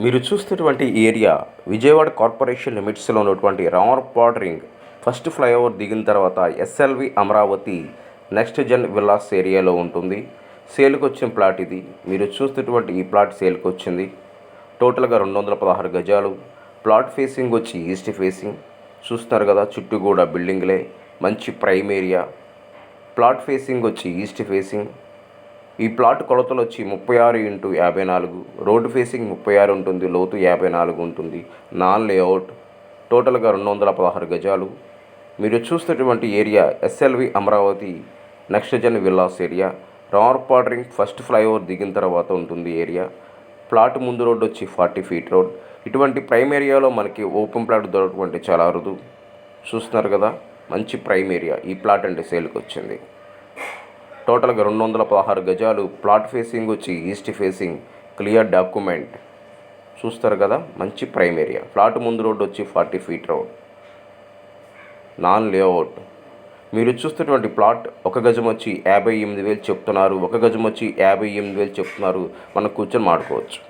మీరు చూస్తున్నటువంటి ఈ ఏరియా విజయవాడ కార్పొరేషన్ లిమిట్స్లో ఉన్నటువంటి రామర్పాడ్ రింగ్ ఫస్ట్ ఫ్లైఓవర్ దిగిన తర్వాత SLV Amaravati next gen villas ఏరియాలో ఉంటుంది. సేల్కి వచ్చిన ప్లాట్ ఇది. మీరు చూస్తున్నటువంటి ఈ ప్లాట్ సేల్కి వచ్చింది. టోటల్గా 216 గజాలు. ప్లాట్ ఫేసింగ్ వచ్చి ఈస్ట్ ఫేసింగ్. చూస్తున్నారు కదా, చుట్టూ కూడా బిల్డింగ్లే. మంచి ప్రైమ్ ఏరియా. ప్లాట్ ఫేసింగ్ వచ్చి ఈస్ట్ ఫేసింగ్. ఈ ప్లాట్ కొలతలు వచ్చి 36x54. రోడ్డు ఫేసింగ్ 36 ఉంటుంది, లోతు 54 ఉంటుంది. Non layout. టోటల్గా 216 గజాలు. మీరు చూస్తున్నటువంటి area SLV Amaravati next gen villas area. Ramarpad ring first flyover దిగిన తర్వాత ఉంటుంది ఏరియా. ప్లాట్ ముందు రోడ్డు వచ్చి 40 ఫీట్ రోడ్. ఇటువంటి ప్రైమ్ ఏరియాలో మనకి ఓపెన్ ప్లాట్ దొరకటువంటి చాలా అరుదు. చూస్తున్నారు కదా, మంచి ప్రైమ్ ఏరియా. ఈ ప్లాట్ అంటే సేల్కి వచ్చింది. టోటల్గా 216 గజాలు. ప్లాట్ ఫేసింగ్ వచ్చి ఈస్ట్ ఫేసింగ్. Clear document. చూస్తారు కదా, మంచి ప్రైమ్ ఏరియా. ప్లాట్ ముందు రోడ్డు వచ్చి 40 ఫీట్ రోడ్. Non layout. మీరు చూస్తున్నటువంటి ప్లాట్ ఒక గజం వచ్చి 58,000 చెప్తున్నారు. ఒక గజం వచ్చి 58,000 చెప్తున్నారు. మనం కూర్చొని మాడుకోవచ్చు.